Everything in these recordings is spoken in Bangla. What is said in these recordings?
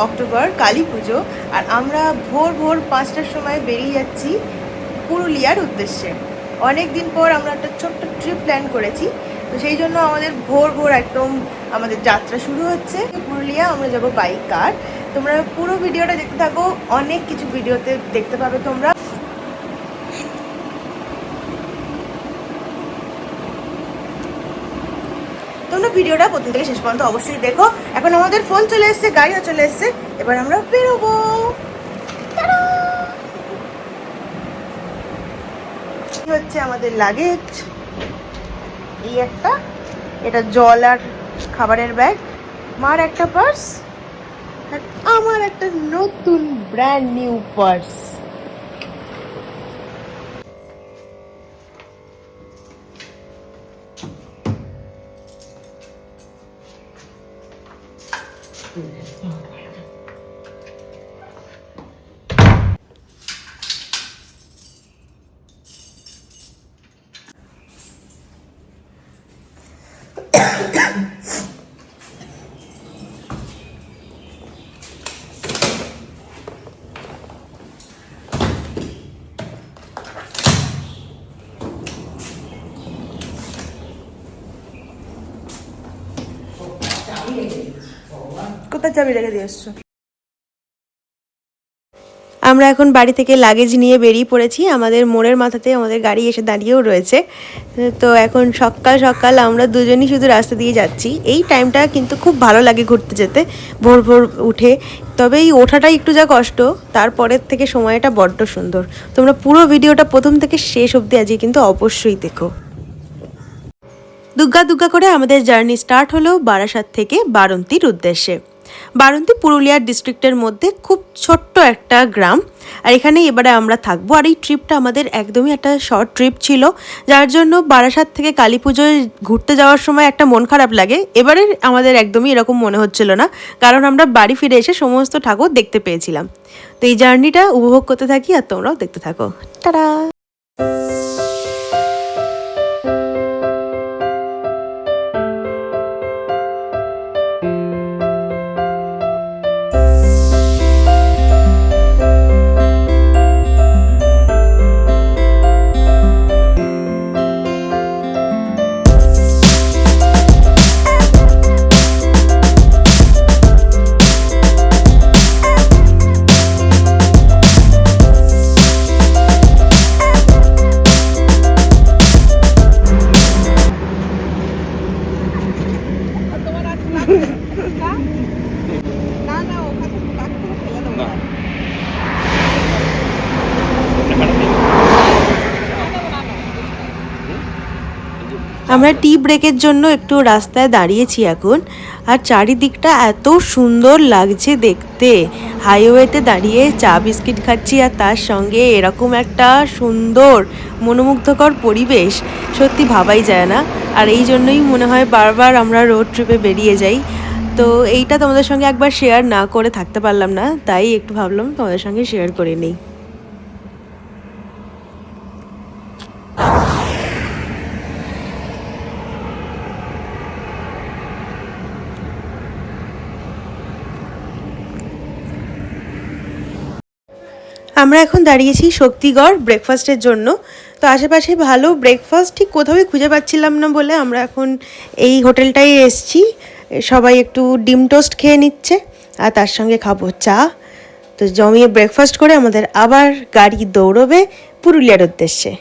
অক্টোবর কালী পুজো, আর আমরা ভোর ভোর 5টার সময় বেরিয়ে যাচ্ছি পুরুলিয়ার উদ্দেশ্যে। অনেক দিন পর আমরা একটা ছোট্ট ট্রিপ প্ল্যান করেছি, তো সেই জন্য আমাদের ভোর ভোর একদম আমাদের যাত্রা শুরু হচ্ছে পুরুলিয়া। আমরা যাব বাই কার। তোমরা পুরো ভিডিওটা দেখতে থাকো, অনেক কিছু ভিডিওতে দেখতে পাবে তোমরা। তোমরা ভিডিওটা প্রথম থেকে শেষ পর্যন্ত অবশ্যই দেখো। এখন আমাদের ফোন চলে এসছে, গাড়িও চলে এসছে, এবার আমরা বেরোবো। হচ্ছে আমাদের লাগেজ, এই একটা, এটা জল আর খাবারের ব্যাগ, মার একটা পার্স, আর আমার একটা নতুন ব্র্যান্ড নিউ পার্স। কোথায় চাবি রেখে দিয়ে এসছো? আমরা এখন বাড়ি থেকে লাগেজ নিয়ে বেরিয়ে পড়েছি। আমাদের মোড়ের মাথাতে আমাদের গাড়ি এসে দাঁড়িয়েও রয়েছে। তো এখন সকাল সকাল আমরা দুজনই শুধু রাস্তা দিয়ে যাচ্ছি। এই টাইমটা কিন্তু খুব ভালো লাগে ঘুরতে যেতে, ভোর ভোর উঠে। তবে এই ওঠাটাই একটু যা কষ্ট, তারপরের থেকে সময়টা বড্ড সুন্দর। তোমরা পুরো ভিডিওটা প্রথম থেকে শেষ অবধি আজকে কিন্তু অবশ্যই দেখো। দুগ্গা দুগ্গা করে আমাদের জার্নি স্টার্ট হলো বারাসাত থেকে বারন্তীর উদ্দেশ্যে। বারন্তী পুরুলিয়ার ডিস্ট্রিক্টের মধ্যে খুব ছোট্ট একটা গ্রাম, আর এখানে এবারে আমরা থাকবো। আর এই ট্রিপটা আমাদের একদমই একটা শর্ট ট্রিপ ছিল, যার জন্য বারাসাত থেকে কালী পুজোয় ঘুরতে যাওয়ার সময় একটা মন খারাপ লাগে। এবারে আমাদের একদমই এরকম মনে হচ্ছিল না, কারণ আমরা বাড়ি ফিরে এসে সমস্ত ঠাকুর দেখতে পেয়েছিলাম। তো এই জার্নিটা উপভোগ করতে থাকি, আর তোমরাও দেখতে থাকো। টাটা। আমরা টি ব্রেকের জন্য একটু রাস্তায় দাঁড়িয়েছি এখন, আর চারিদিকটা এত সুন্দর লাগছে দেখতে। হাইওয়েতে দাঁড়িয়ে চা বিস্কিট খাচ্ছি, আর তার সঙ্গে এরকম একটা সুন্দর মনোমুগ্ধকর পরিবেশ সত্যি ভাবাই যায় না। আর এই জন্যই মনে হয় বারবার আমরা রোড ট্রিপে বেরিয়ে যাই। তো এইটা তোমাদের সঙ্গে একবার শেয়ার না করে থাকতে পারলাম না, তাই একটু ভাবলাম তোমাদের সঙ্গে শেয়ার করে নিই। আমরা এখন দাঁড়িয়েছি শক্তিগড় ব্রেকফাস্টের জন্য। তো আশেপাশে ভালো ব্রেকফাস্ট ঠিক কোথাওই খুঁজে পাচ্ছিলাম না বলে আমরা এখন এই হোটেলটাই এসেছি। সবাই একটু ডিম টোস্ট খেয়ে নিচ্ছে, আর তার সঙ্গে খাবো চা। তো জমিয়ে ব্রেকফাস্ট করে আমাদের আবার গাড়ি দৌড়বে পুরুলিয়ার উদ্দেশ্যে।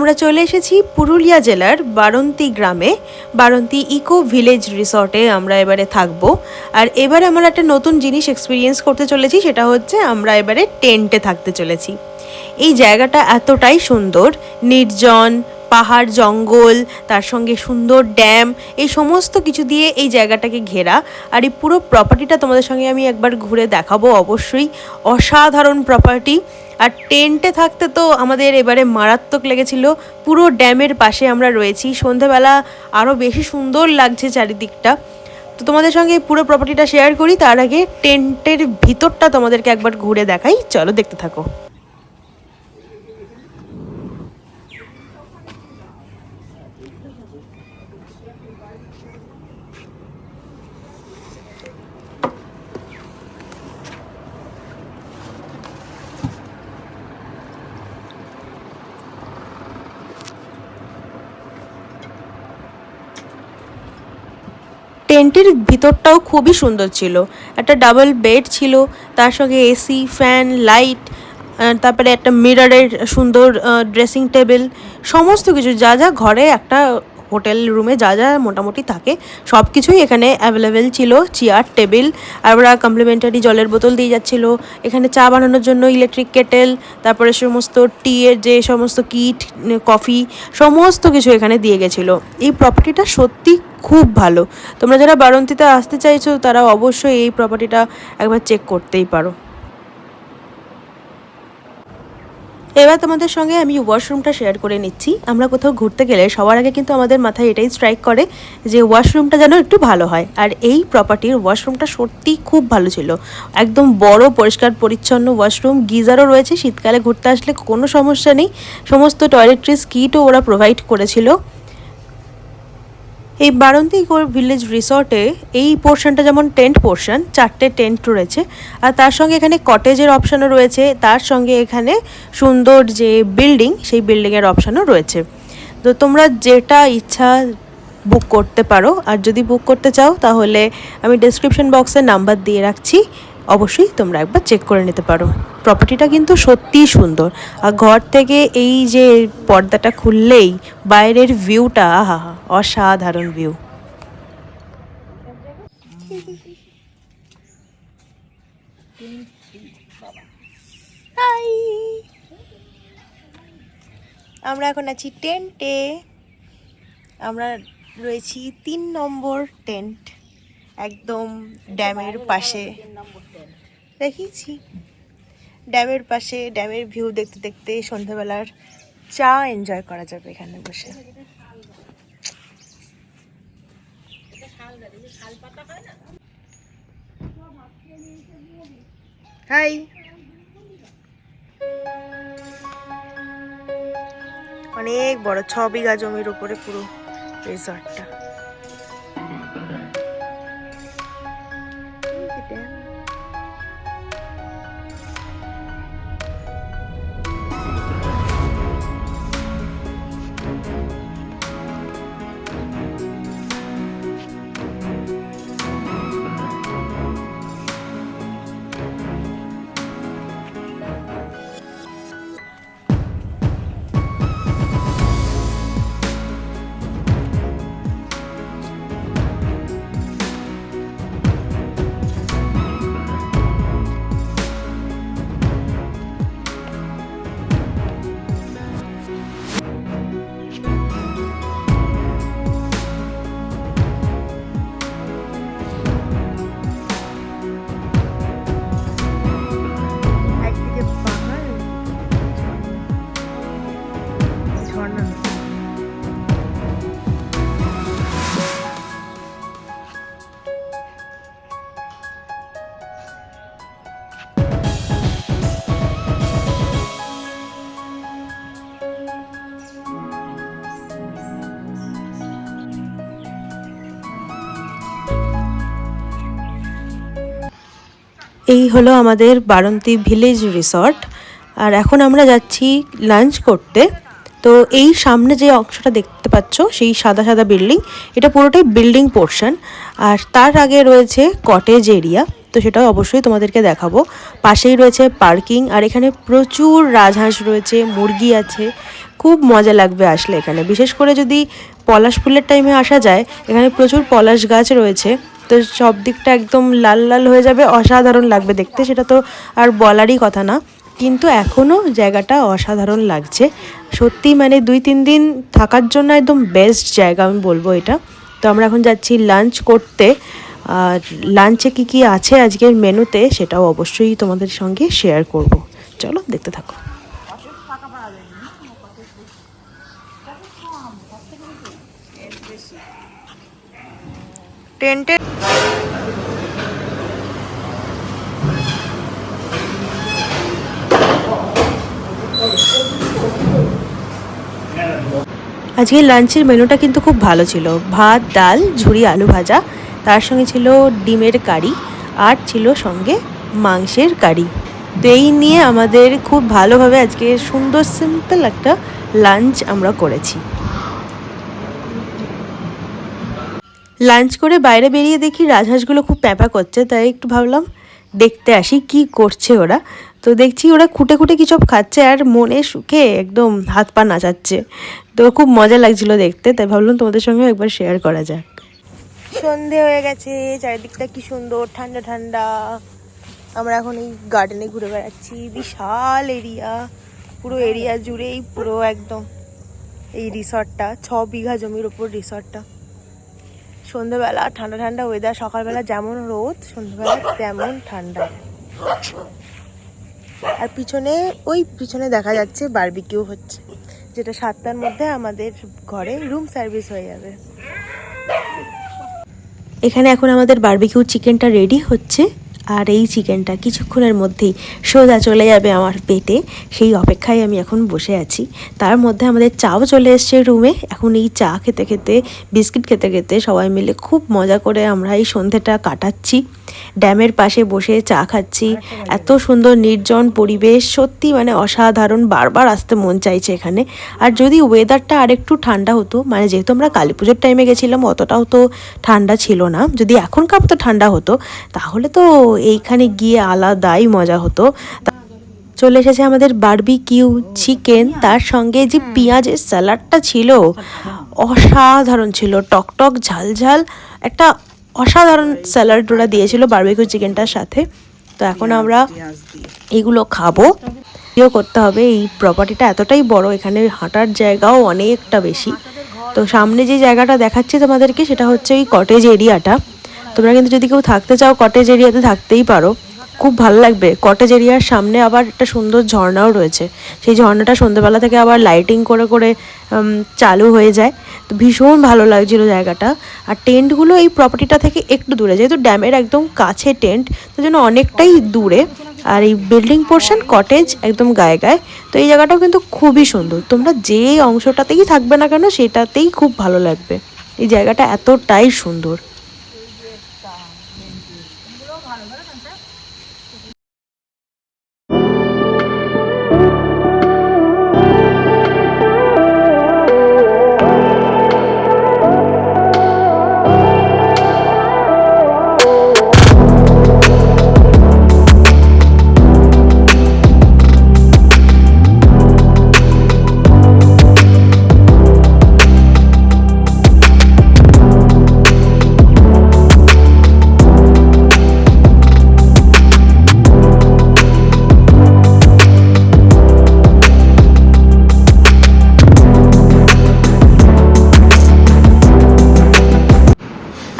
আমরা চলে এসেছি পুরুলিয়া জেলার বারন্তি গ্রামে, বারন্তি ইকো ভিলেজ রিসর্টে আমরা এবারে থাকবো। আর এবারে আমরা একটা নতুন জিনিস এক্সপিরিয়েন্স করতে চলেছি, সেটা হচ্ছে আমরা এবারে টেন্টে থাকতে চলেছি। এই জায়গাটা এতটাই সুন্দর, নির্জন, পাহাড় জঙ্গল, তার সঙ্গে সুন্দর ড্যাম, এই সমস্ত কিছু দিয়ে এই জায়গাটাকে ঘেরা। আর এই পুরো প্রপার্টিটা তোমাদের সঙ্গে আমি একবার ঘুরে দেখাবো অবশ্যই। অসাধারণ প্রপার্টি। আর টেন্টে থাকতে তো আমাদের এবারে মারাত্মক লেগেছিল। পুরো ড্যামের পাশে আমরা রয়েছি, সন্ধেবেলা আরও বেশি সুন্দর লাগছে চারিদিকটা। তো তোমাদের সঙ্গে পুরো প্রপার্টিটা শেয়ার করি, তার আগে টেন্টের ভিতরটা তোমাদেরকে একবার ঘুরে দেখাই, চলো দেখতে থাকো। টেন্টের ভিতরটাও খুবই সুন্দর ছিল। একটা ডাবল বেড ছিল, তার সঙ্গে এসি, ফ্যান, লাইট, তারপরে একটা মিররের সুন্দর ড্রেসিং টেবিল, সমস্ত কিছু যা যা ঘরে একটা হোটেল রুমে যা যা মোটামুটি থাকে সব কিছুই এখানে অ্যাভেলেবেল ছিল। চেয়ার, টেবিল, আর ওরা কমপ্লিমেন্টারি জলের বোতল দিয়ে যাচ্ছিলো। এখানে চা বানানোর জন্য ইলেকট্রিক কেটেল, তারপরে সমস্ত টিয়ের যে সমস্ত কিট, কফি, সমস্ত কিছু এখানে দিয়ে গেছিলো। এই প্রপার্টিটা সত্যি খুব ভালো। তোমরা যারা বারন্তিতে আসতে চাইছো তারা অবশ্যই এই প্রপার্টিটা একবার চেক করতেই পারো। এবার তোমাদের সঙ্গে আমি ওয়াশরুমটা শেয়ার করে নিচ্ছি। আমরা কোথাও ঘুরতে গেলে সবার আগে কিন্তু আমাদের মাথায় এটাই স্ট্রাইক করে যে ওয়াশরুমটা যেন একটু ভালো হয়। আর এই প্রপার্টির ওয়াশরুমটা সত্যিই খুব ভালো ছিল। একদম বড়, পরিষ্কার পরিচ্ছন্ন ওয়াশরুম, গিজারও রয়েছে। শীতকালে ঘুরতে আসলে কোনো সমস্যা নেই। সমস্ত টয়লেট্রিজ কিটও ওরা প্রোভাইড করেছিল। এই বারন্তি ইকো ভিলেজ রিসর্টে এই পোর্শনটা যেমন টেন্ট পোর্শন, 4টে টেন্ট রয়েছে। আর তার সঙ্গে এখানে কটেজের অপশানও রয়েছে, তার সঙ্গে এখানে সুন্দর যে বিল্ডিং, সেই বিল্ডিংয়ের অপশানও রয়েছে। তো তোমরা যেটা ইচ্ছা বুক করতে পারো। আর যদি বুক করতে চাও তাহলে আমি ডেসক্রিপশন বক্সে নাম্বার দিয়ে রাখছি, অবশ্যই তোমরা একবার চেক করে নিতে পারো। প্রপার্টিটা কিন্তু সত্যিই সুন্দর। আর ঘর থেকে এই যে পর্দাটা খুললেই বাইরের ভিউটা, আহা হা, অসাধারণ ভিউ। আমরা এখন আছি টেন্টে। আমরা রয়েছি 3 নম্বর টেন্ট, একদম ড্যামের পাশে রেখেছি। ড্যামের পাশে ড্যামের ভিউ দেখতে দেখতে সন্ধ্যাবেলার চা এনজয় করা যাবে এখানে বসে। হাই, অনেক বড়, 6 বিঘা জমির উপরে পুরো রিসর্টটা। এই হলো আমাদের বারন্তি ভিলেজ রিসর্ট। আর এখন আমরা যাচ্ছি লাঞ্চ করতে। তো এই সামনে যে অংশটা দেখতে পাচ্ছ, সেই সাদা সাদা বিল্ডিং, এটা পুরোটাই বিল্ডিং পোর্শন। আর তার আগে রয়েছে কটেজ এরিয়া। তো সেটাও অবশ্যই তোমাদেরকে দেখাবো। পাশেই রয়েছে পার্কিং, আর এখানে প্রচুর রাজহাঁস রয়েছে, মুরগি আছে। খুব মজা লাগবে আসলে এখানে, বিশেষ করে যদি পলাশ ফুলের টাইমে আসা যায়। এখানে প্রচুর পলাশ গাছ রয়েছে, তো সব দিকটা একদম লাল লাল হয়ে যাবে, অসাধারণ লাগবে দেখতে। সেটা তো আর বলারই কথা না, কিন্তু এখনও জায়গাটা অসাধারণ লাগছে সত্যি। মানে 2-3 দিন থাকার জন্য একদম বেস্ট জায়গা আমি বলবো এটা। তো আমরা এখন যাচ্ছি লাঞ্চ করতে, আর লাঞ্চে কি আছে আজকের মেনুতে সেটাও অবশ্যই তোমাদের সঙ্গে শেয়ার করব। চলো দেখতে থাকো। টেন্টে আজকে লাঞ্চের মেনুটা কিন্তু খুব ভালো ছিল। ভাত, ডাল, ঝুরি আলু ভাজা, তার সঙ্গে ছিল ডিমের কারি, আর ছিল সঙ্গে মাংসের কারি। তো এই নিয়ে আমাদের খুব ভালোভাবে আজকে সুন্দর সিম্পল একটা লাঞ্চ আমরা করেছি। লাঞ্চ করে বাইরে বেরিয়ে দেখি রাজহাঁসগুলো খুব প্যাঁপা করছে, তাই একটু ভাবলাম দেখতে আসি কি করছে ওরা। তো দেখছি ওরা খুঁটে খুঁটে কী সব খাচ্ছে, আর মনে সুখে একদম হাত পা নাচাচ্ছে। তো খুব মজা লাগছিল দেখতে, তাই ভাবলাম তোমাদের সঙ্গে একবার শেয়ার করা যাক। সন্ধে হয়ে গেছে, চারিদিকটা কি সুন্দর ঠান্ডা ঠান্ডা। আমরা এখন এই গার্ডেনে ঘুরে বেড়াচ্ছি। বিশাল এরিয়া, পুরো এরিয়া জুড়েই পুরো একদম এই রিসর্টটা, 6 বিঘা জমির ওপর রিসর্টটা। সন্ধ্যেবেলা ঠান্ডা ঠান্ডা ওয়েদার, সকালবেলা যেমন রোদ, সন্ধ্যেবেলা তেমন ঠান্ডা। আর পিছনে দেখা যাচ্ছে বারবিকিউ হচ্ছে, যেটা 7টার মধ্যে আমাদের ঘরে রুম সার্ভিস হয়ে যাবে। এখানে এখন আমাদের বারবিকিউ চিকেনটা রেডি হচ্ছে, আর এই চিকেনটা কিছুক্ষণের মধ্যেই সোজা চলে যাবে আমার পেটে, সেই অপেক্ষায় আমি এখন বসে আছি। তার মধ্যে আমাদের চাও চলে এসছে রুমে। এখন এই চা খেতে খেতে, বিস্কিট খেতে খেতে সবাই মিলে খুব মজা করে আমরা এই সন্ধ্যেটা কাটাচ্ছি। ড্যামের পাশে বসে চা খাচ্ছি, এত সুন্দর নির্জন পরিবেশ, সত্যি মানে অসাধারণ। বারবার আসতে মন চাইছে এখানে। আর যদি ওয়েদারটা আরেকটু ঠান্ডা হতো, মানে যেহেতু আমরা কালী পুজোর টাইমে গেছিলাম, অতটাও তো ঠান্ডা ছিল না, যদি এখনকার মতো ঠান্ডা হতো তাহলে তো এইখানে গিয়ে আলাদাই মজা হতো। চলে এসেছে আমাদের বারবিকিউ চিকেন, তার সঙ্গে যে পেঁয়াজের স্যালাডটা ছিল অসাধারণ ছিল, টকটক ঝাল ঝাল একটা অসাধারণ স্যালাড ওরা দিয়েছিল বারবিকিউ চিকেনটার সাথে। তো এখন আমরা এগুলো খাবো, করতে হবে। এই প্রপার্টিটা এতটাই বড়, এখানে হাঁটার জায়গাও অনেকটা বেশি। তো সামনে যে জায়গাটা দেখাচ্ছি তোমাদেরকে, সেটা হচ্ছে এই কটেজ এরিয়াটা। তোমরা কিন্তু যদি কেউ থাকতে চাও কটেজ এরিয়াতে থাকতেই পারো, খুব ভালো লাগবে। কটেজ এরিয়ার সামনে আবার একটা সুন্দর ঝর্ণাও রয়েছে, সেই ঝর্ণাটা সন্ধ্যেবেলা থেকে আবার লাইটিং করে করে চালু হয়ে যায়। তো ভীষণ ভালো লাগছিল জায়গাটা। আর টেন্টগুলো এই প্রপার্টিটা থেকে একটু দূরে, যেহেতু ড্যামের একদম কাছে টেন্ট, তার জন্য অনেকটাই দূরে। আর এই বিল্ডিং পোর্শন কটেজ একদম গায়ে গায়ে। তো এই জায়গাটাও কিন্তু খুবই সুন্দর, তোমরা যে অংশটাতেই থাকবে না কেন সেটাতেই খুব ভালো লাগবে। এই জায়গাটা এতটাই সুন্দর।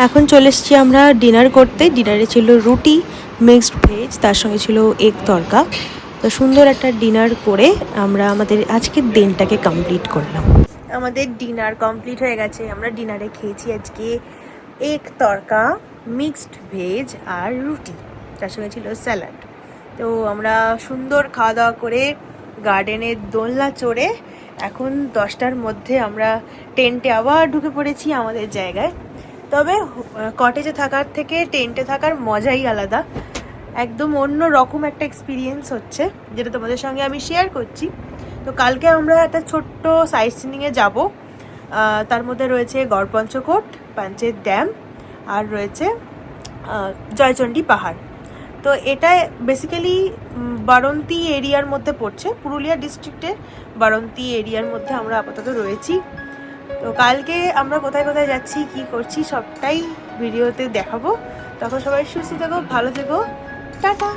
এখন চলে এসেছি আমরা ডিনার করতে। ডিনারে ছিল রুটি, মিক্সড ভেজ, তার সঙ্গে ছিল এগ তড়কা। তো সুন্দর একটা ডিনার করে আমরা আমাদের আজকের দিনটাকে কমপ্লিট করলাম। আমাদের ডিনার কমপ্লিট হয়ে গেছে। আমরা ডিনারে খেয়েছি আজকে এগ তড়কা, মিক্সড ভেজ আর রুটি, তার সঙ্গে ছিল স্যালাড। তো আমরা সুন্দর খাওয়া দাওয়া করে গার্ডেনের দোলনা চড়ে এখন 10টার মধ্যে আমরা টেন্টে আবার ঢুকে পড়েছি আমাদের জায়গায়। তবে কটেজে থাকার থেকে টেন্টে থাকার মজাই আলাদা, একদম অন্য রকম একটা এক্সপিরিয়েন্স হচ্ছে, যেটা তোমাদের সঙ্গে আমি শেয়ার করছি। তো কালকে আমরা একটা ছোট্ট সাইট সিনিংয়ে যাবো। তার মধ্যে রয়েছে গড়পঞ্চকোট, পাঞ্চেত ড্যাম, আর রয়েছে জয়চণ্ডী পাহাড়। তো এটা বেসিক্যালি বারন্তি এরিয়ার মধ্যে পড়ছে, পুরুলিয়া ডিস্ট্রিক্টের বারন্তি এরিয়ার মধ্যে আমরা আপাতত রয়েছি। তো কালকে আমরা কোথায় কোথায় যাচ্ছি, কি করছি সবটাই ভিডিওতে দেখাবো। তখন সবাই সুস্থ থেকো, ভালো থেকো, টাটা।